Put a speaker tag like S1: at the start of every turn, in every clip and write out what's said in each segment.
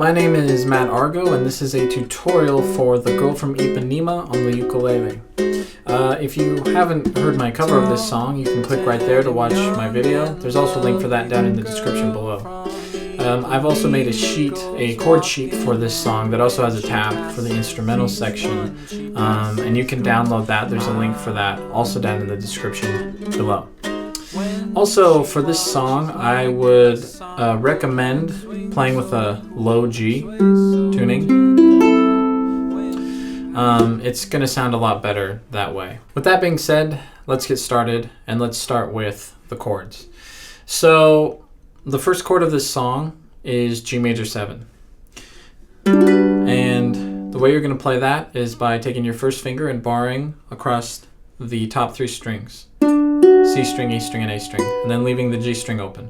S1: My name is Matt Argo, and this is a tutorial for The Girl from Ipanema on the ukulele. If you haven't heard my cover of this song, you can click right there to watch my video. There's also a link for that down in the description below. I've also made a chord sheet for this song that also has a tab for the instrumental section, and you can download that. There's a link for that also down in the description below. Also, for this song, I would recommend playing with a low G tuning. It's going to sound a lot better that way. With that being said, let's get started, and let's start with the chords. So, the first chord of this song is G major 7. And the way you're going to play that is by taking your first finger and barring across the top 3 strings. C string, E string, and A string, and then leaving the G string open.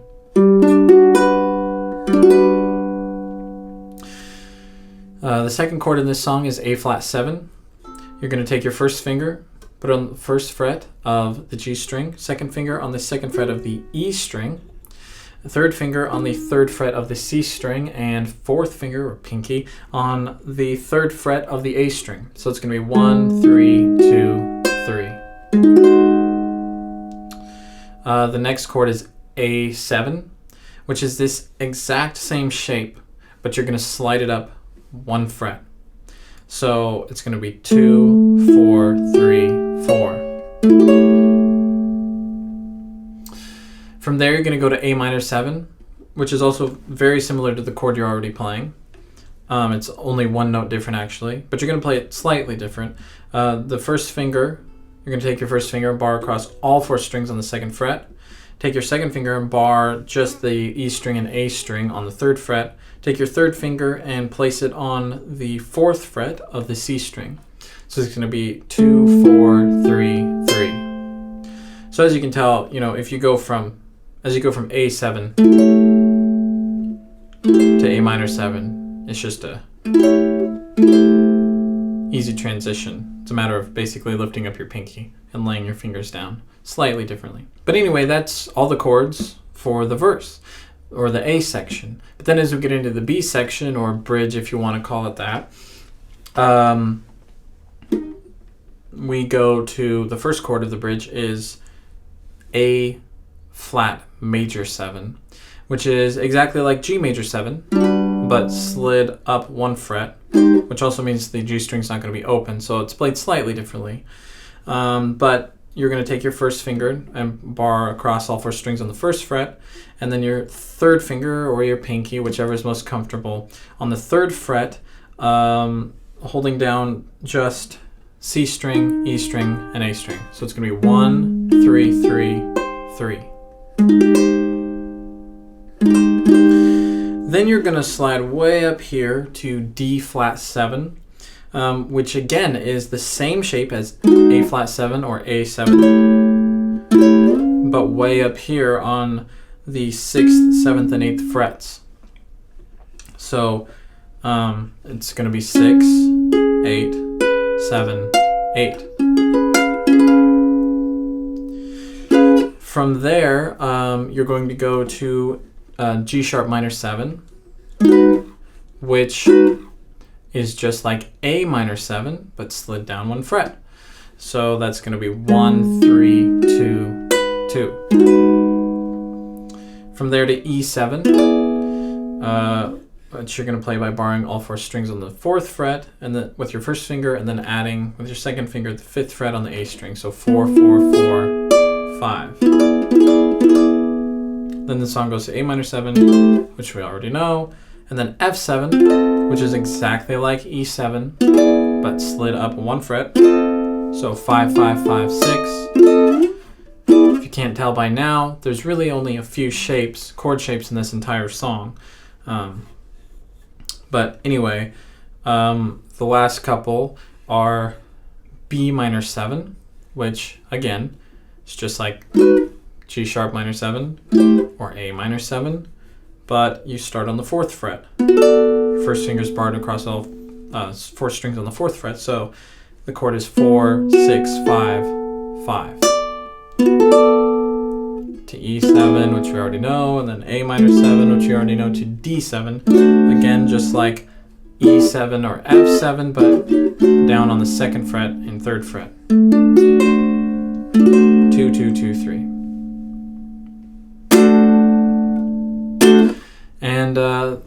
S1: The second chord in this song is A flat 7. You're going to take your first finger, put it on the first fret of the G string, second finger on the second fret of the E string, the third finger on the third fret of the C string, and fourth finger, or pinky, on the third fret of the A string. So it's going to be 1, 3, 2, 3. The next chord is A7, which is this exact same shape, but you're going to slide it up 1 fret. So it's going to be 2, 4, 3, 4. From there, you're going to go to A minor 7, which is also very similar to the chord you're already playing. It's only 1 note different, actually, but you're going to play it slightly different. The first finger, you're going to take your first finger and bar across all 4 strings on the second fret. Take your second finger and bar just the E string and A string on the third fret. Take your third finger and place it on the fourth fret of the C string. So it's going to be 2, 4, 3, 3. So as you can tell, if you go from A7 to A minor 7, it's just a easy transition. It's a matter of basically lifting up your pinky and laying your fingers down slightly differently. But anyway, that's all the chords for the verse, or the A section. But then as we get into the B section, or bridge if you want to call it that, we go to the first chord of the bridge is A flat major 7, which is exactly like G major 7, but slid up 1 fret, which also means the G string's not going to be open, so it's played slightly differently. But you're going to take your first finger and bar across all 4 strings on the first fret, and then your third finger or your pinky, whichever is most comfortable, on the third fret, holding down just C string, E string, and A string. So it's going to be 1, 3, 3, 3. Then you're going to slide way up here to D flat 7. Which again is the same shape as A flat 7 or A7, but way up here on the 6th, 7th, and 8th frets. So it's going to be 6, 8, 7, 8. From there, you're going to go to G sharp minor 7, which is just like A minor 7, but slid down 1 fret. So that's going to be 1, 3, 2, 2. From there to E7, which you're going to play by barring all 4 strings on the 4th fret, and then with your first finger, and then adding with your second finger the 5th fret on the A string. So 4, 4, 4, 5. Then the song goes to A minor 7, which we already know, and then F7, which is exactly like E7, but slid up 1 fret. So 5, 5, 5, 6. If you can't tell by now, there's really only a few chord shapes in this entire song. But anyway, the last couple are B minor 7, which again is just like G sharp minor 7 or A minor 7, but you start on the 4th fret. First finger's barred across all 4 strings on the 4th fret, so the chord is 4, 6, 5, 5. to E7, which we already know, and then A minor 7, which we already know, to D7. Again, just like E7 or F7, but down on the 2nd fret and 3rd fret. 2, 2, 2, 3. And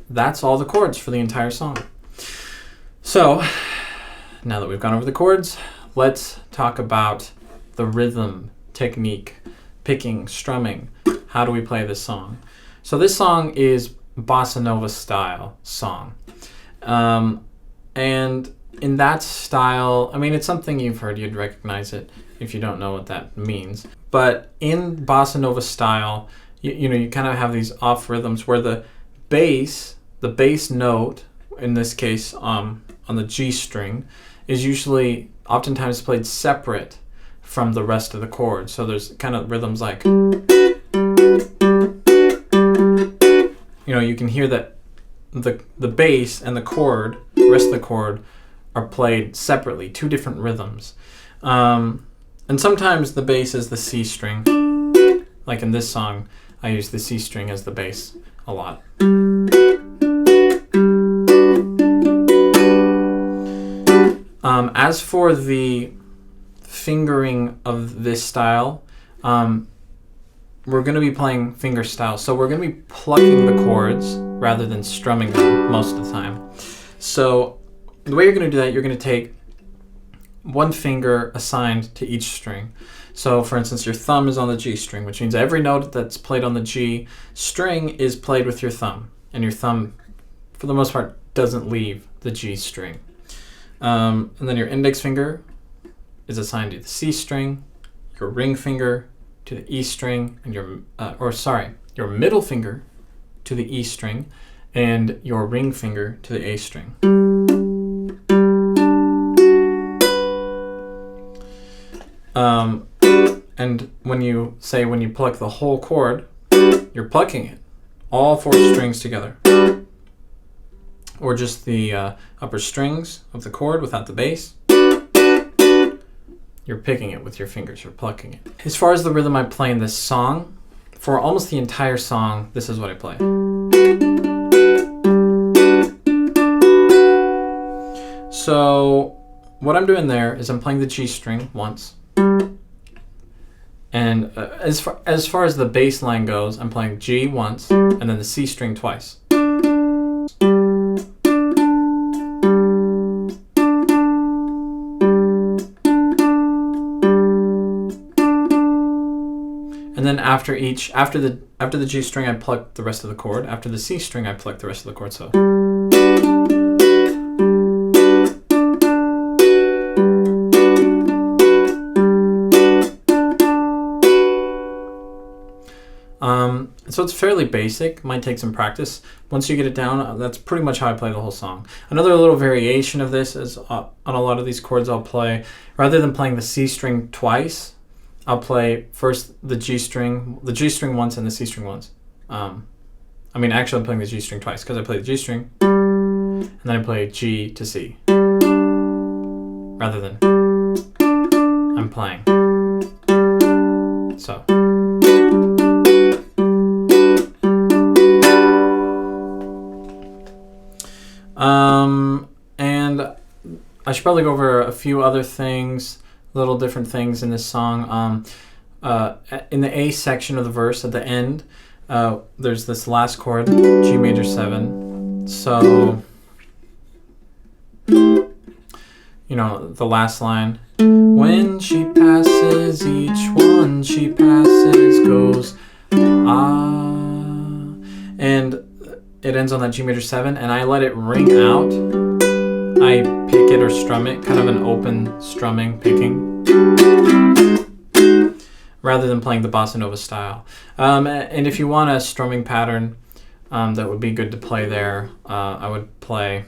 S1: that's all the chords for the entire song. So, now that we've gone over the chords, let's talk about the rhythm, technique, picking, strumming. How do we play this song? So this song is bossa nova style song. And in that style, I mean, it's something you've heard, you'd recognize it if you don't know what that means. But in bossa nova style, you know, you kind of have these off rhythms where the bass note, in this case on the G string, is usually oftentimes played separate from the rest of the chords. So there's kind of rhythms like, you know, you can hear that the bass and the chord, the rest of the chord, are played separately, 2 different rhythms. And sometimes the bass is the C string. Like in this song, I use the C string as the bass a lot. As for the fingering of this style, we're going to be playing finger style. So we're going to be plucking the chords rather than strumming them most of the time. So the way you're going to do that, you're going to take 1 finger assigned to each string. So for instance, your thumb is on the G string, which means every note that's played on the G string is played with your thumb. And your thumb, for the most part, doesn't leave the G string. And then your index finger is assigned to the C string, your ring finger to the E string, and your middle finger to the E string, and your ring finger to the A string. And when you pluck the whole chord, you're plucking it, all 4 strings together. Or just the upper strings of the chord without the bass. You're picking it with your fingers, you're plucking it. As far as the rhythm I play in this song, for almost the entire song, this is what I play. So what I'm doing there is I'm playing the G string once. And as far as the bass line goes, I'm playing G once, and then the C string twice. And then after the G string, I pluck the rest of the chord. After the C string, I pluck the rest of the chord. So. So it's fairly basic, might take some practice. Once you get it down, that's pretty much how I play the whole song. Another little variation of this is on a lot of these chords I'll play, rather than playing the C string twice, I'll play first the G string once and the C string once. Actually I'm playing the G string twice because I play the G string and then I play G to C, rather than I'm playing. So. And I should probably go over a few other things, little different things in this song. In the A section of the verse at the end, there's this last chord, G major 7. So, you know, the last line, when she passes, each one she passes goes, ah. And it ends on that G major 7, and I let it ring out. I pick it or strum it, kind of an open strumming, picking, rather than playing the bossa nova style. And if you want a strumming pattern that would be good to play there, I would play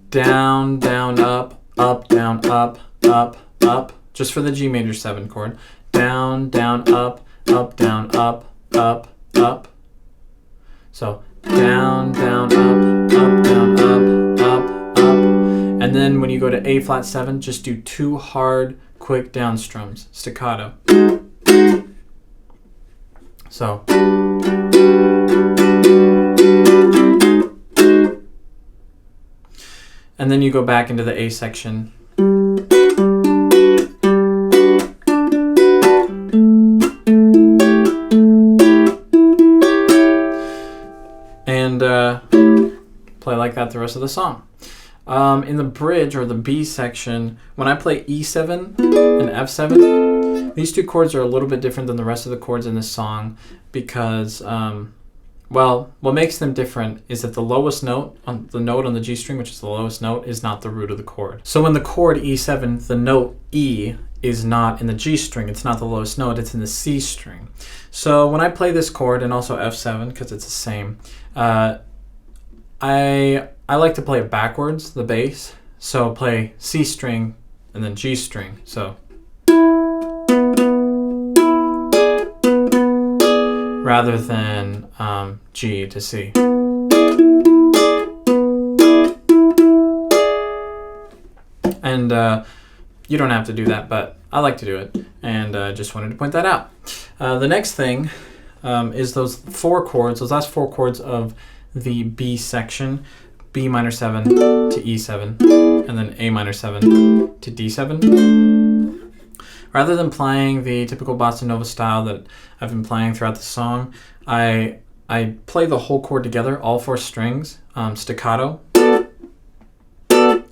S1: down, down, up, down, up, up, just for the G major 7 chord. Down, down, up, down, up, up. So down, down, up, down, up, up. And And then when you go to A flat 7, just do 2 hard, quick down strums, staccato. So. And then you go back into the A section. And play like that the rest of the song. In the bridge or the B section, when I play E7 and F7, these 2 chords are a little bit different than the rest of the chords in this song because, well, what makes them different is that the lowest note on the G string, which is the lowest note, is not the root of the chord. So when the chord E7, the note E is not in the G string, it's not the lowest note, it's in the C string. So when I play this chord, and also F7 because it's the same, I like to play it backwards, the bass. So play C string and then G string. So rather than G to C. And you don't have to do that, but I like to do it, and just wanted to point that out. The next thing is those 4 chords, those last 4 chords of the B section, B minor 7 to E7, and then A minor 7 to D7. Rather than playing the typical bossa nova style that I've been playing throughout the song, I play the whole chord together, all 4 strings, staccato,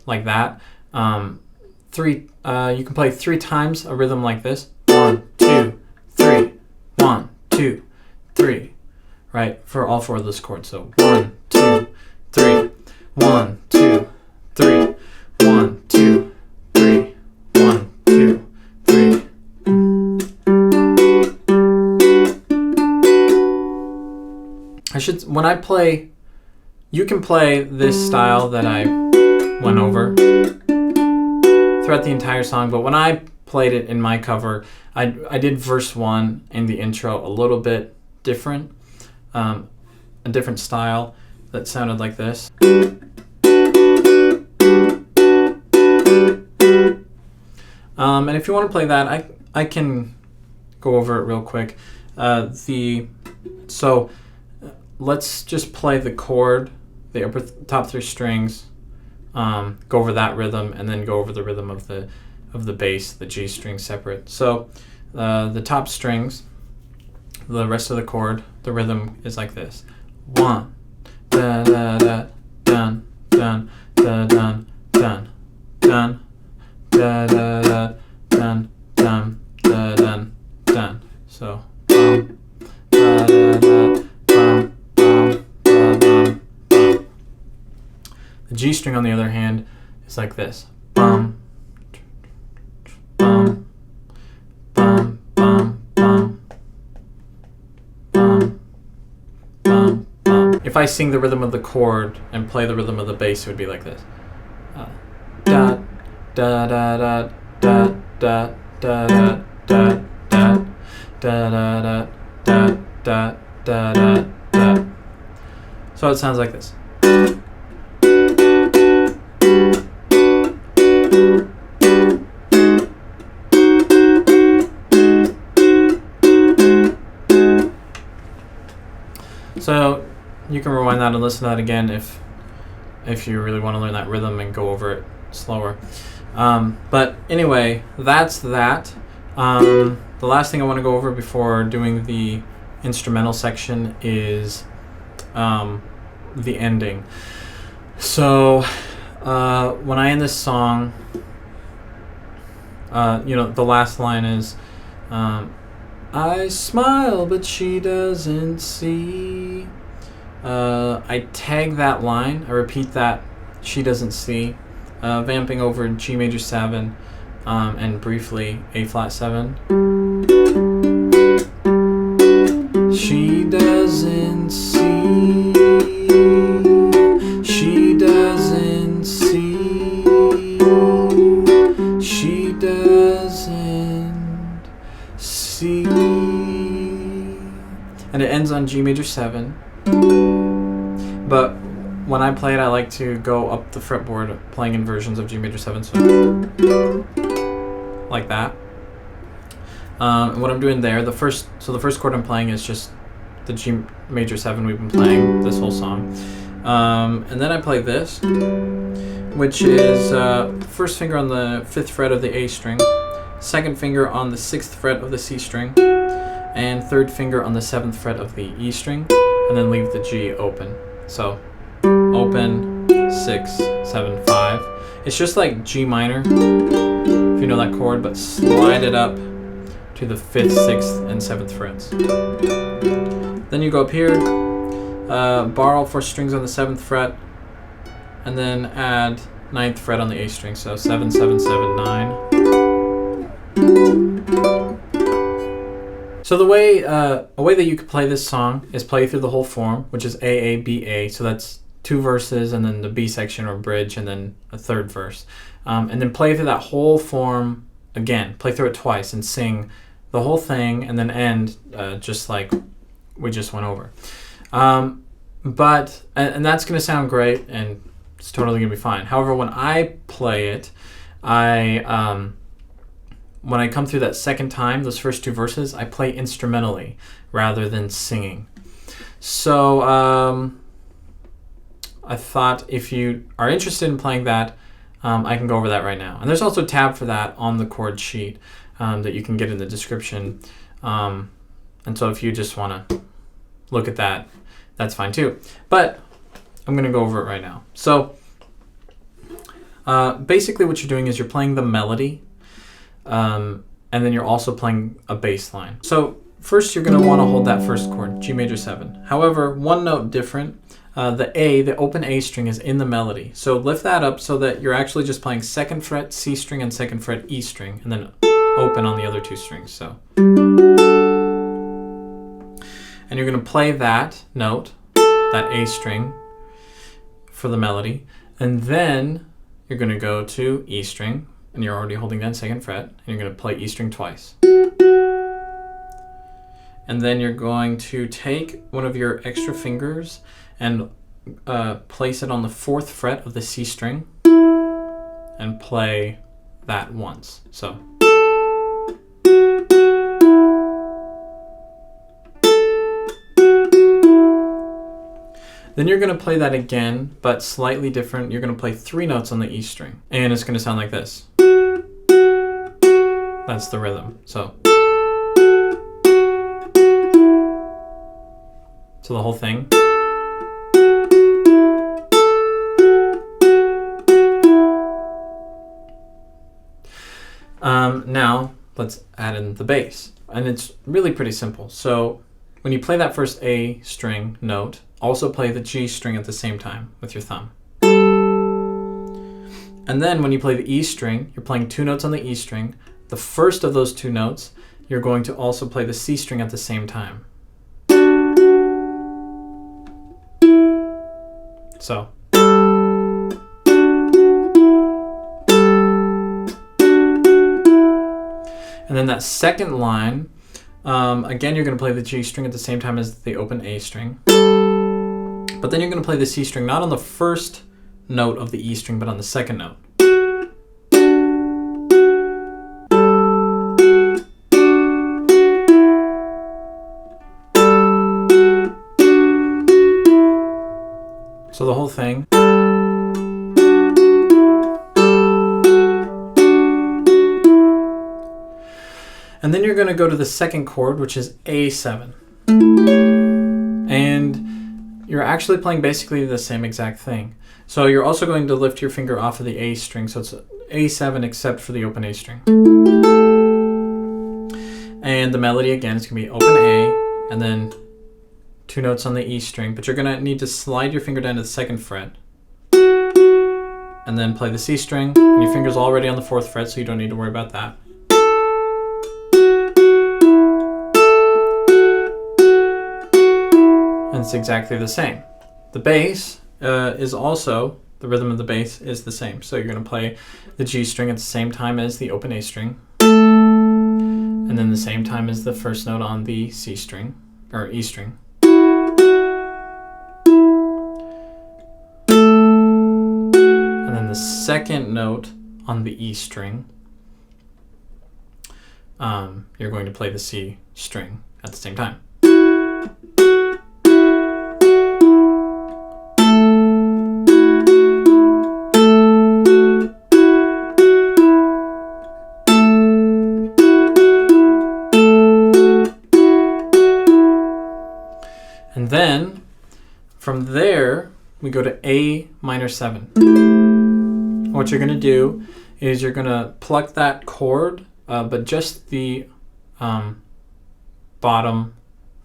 S1: like that. You can play 3 times a rhythm like this. 1, 2, 3, 1, 2, 3, right, for all 4 of those chords. So 1, 2, 3, 1, 2, 3, 1, 2, 3, 1, 2, 3. When I play, you can play this style that I went over throughout the entire song, but when I played it in my cover, I did verse 1 in the intro a little bit different, a different style that sounded like this. And if you want to play that, I can go over it real quick. So let's just play the chord, the top 3 strings, go over that rhythm, and then go over the rhythm of the bass, the G string separate. So the top strings, the rest of the chord, the rhythm is like this: 1, da da da, dun dun da dun dun dun, da da da, dun dun da dun dun. So da da da. The G string, on the other hand, is like this: bum, bum, bum, bum, bum, bum, bum, bum. If I sing the rhythm of the chord and play the rhythm of the bass, it would be like this: da da da da da da da da da da da da da da da da. So it sounds like this. So you can rewind that and listen to that again if you really want to learn that rhythm and go over it slower. But anyway, that's that. The last thing I want to go over before doing the instrumental section is the ending. So when I end this song, the last line is, I smile, but she doesn't see. I tag that line. I repeat that, she doesn't see, vamping over G major 7 and briefly A flat 7. She doesn't see. She doesn't see. She doesn't see. And it ends on G major 7. But when I play it, I like to go up the fretboard playing inversions of G major 7, so like that. And what I'm doing there, the first chord I'm playing is just the G major 7 we've been playing this whole song. And then I play this, which is first finger on the 5th fret of the A string, second finger on the 6th fret of the C string, and third finger on the 7th fret of the E string, and then leave the G open. So open, 6, 7, 5. It's just like G minor, if you know that chord, but slide it up to the 5th, 6th, and 7th frets. Then you go up here, borrow 4 strings on the 7th fret, and then add 9th fret on the A string. So 7, 7, 7, 9. So the way a way that you could play this song is play through the whole form, which is A, A, B, A. So that's 2 verses, and then the B section or bridge, and then a 3rd verse. And then play through that whole form again. Play through it twice and sing the whole thing, and then end just like we just went over. And that's going to sound great, and it's totally going to be fine. However, when I play it, when I come through that second time, those first 2 verses, I play instrumentally rather than singing. So I thought if you are interested in playing that, I can go over that right now. And there's also a tab for that on the chord sheet that you can get in the description. And so if you just want to look at that, that's fine too. But I'm going to go over it right now. So basically what you're doing is you're playing the melody, and then you're also playing a bass line. So first you're going to want to hold that first chord, G major 7. However, one note different, the open A string is in the melody. So lift that up so that you're actually just playing 2nd fret C string and 2nd fret E string, and then open on the other 2 strings. So, and you're going to play that note, that A string, for the melody, and then you're going to go to E string, and you're already holding that 2nd fret, and you're going to play E string twice. And then you're going to take one of your extra fingers and place it on the 4th fret of the C string and play that once. So. Then you're going to play that again, but slightly different. You're going to play 3 notes on the E string, and it's going to sound like this. That's the rhythm. So the whole thing. Now let's add in the bass, and it's really pretty simple. So when you play that first A string note, also play the G string at the same time with your thumb. And then when you play the E string, you're playing 2 notes on the E string. The first of those 2 notes, you're going to also play the C string at the same time. So. And then that second line, again, you're going to play the G string at the same time as the open A string. But then you're going to play the C string not on the first note of the E string, but on the second note. So the whole thing. And then you're going to go to the second chord, which is A7. And you're actually playing basically the same exact thing. So you're also going to lift your finger off of the A string, so it's A7 except for the open A string. And the melody again is going to be open A, and then 2 notes on the E string, but you're going to need to slide your finger down to the 2nd fret, and then play the C string, and your finger's already on the 4th fret, so you don't need to worry about that. And it's exactly the same. The bass is also, the rhythm of the bass is the same. So you're going to play the G string at the same time as the open A string, and then the same time as the first note on the C string, or E string. the second note on the E string, you're going to play the C string at the same time. And then from there, we go to A minor 7. What you're going to do is you're going to pluck that chord, but just the bottom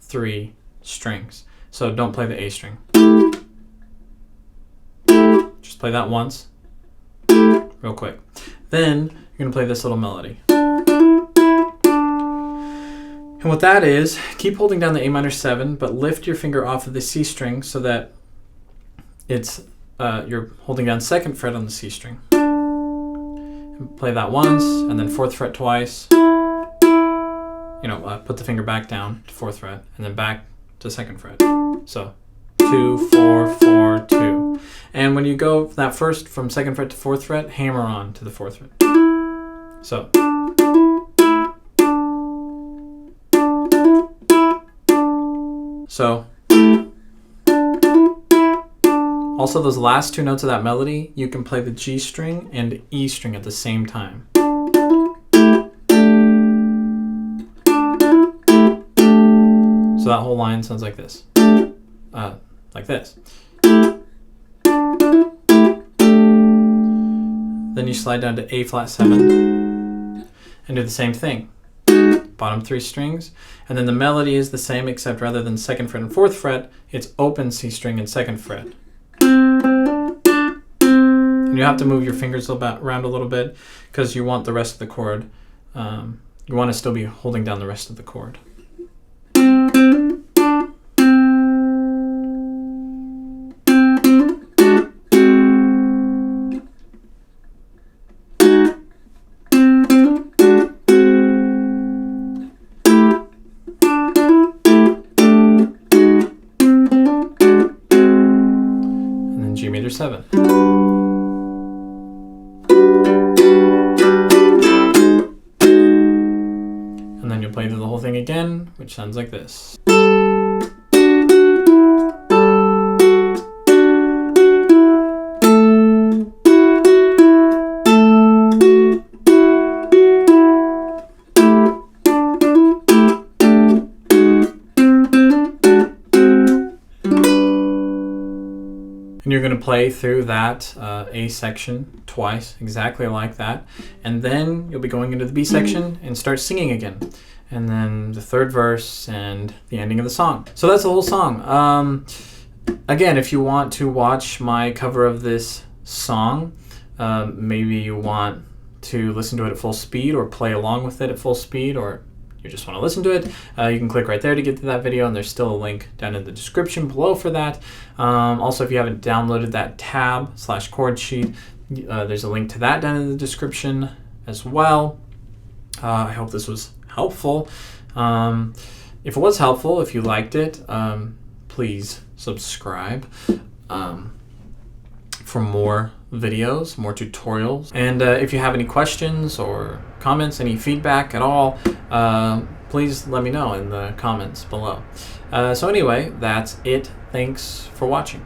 S1: 3 strings. So don't play the A string. Just play that once, real quick. Then you're going to play this little melody. And what that is, keep holding down the A minor 7, but lift your finger off of the C string so that it's you're holding down 2nd fret on the C string. And play that once, and then 4th fret twice. Put the finger back down to 4th fret, and then back to 2nd fret. So 2, 4, 4, 2. And when you go that first from 2nd fret to 4th fret, hammer on to the 4th fret. So. Also those last 2 notes of that melody, you can play the G string and E string at the same time. So that whole line sounds like this. Like this. Then you slide down to A flat 7 and do the same thing. Bottom 3 strings, and then the melody is the same, except rather than 2nd fret and 4th fret, it's open C string and 2nd fret. And you have to move your fingers around a little bit because you want the rest of the chord. You want to still be holding down the rest of the chord. G major 7. And then you'll play through the whole thing again, which sounds like this. And you're going to play through that A section twice, exactly like that. And then you'll be going into the B section and start singing again. And then the 3rd verse and the ending of the song. So that's the whole song. Again, if you want to watch my cover of this song, maybe you want to listen to it at full speed or play along with it at full speed, or you just want to listen to it, you can click right there to get to that video, and there's still a link down in the description below for that. Also, if you haven't downloaded that tab/chord sheet, there's a link to that down in the description as well. I hope this was helpful. If it was helpful, if you liked it, please subscribe for more videos, more tutorials. And if you have any questions or comments, any feedback at all, please let me know in the comments below. So anyway, that's it. Thanks for watching.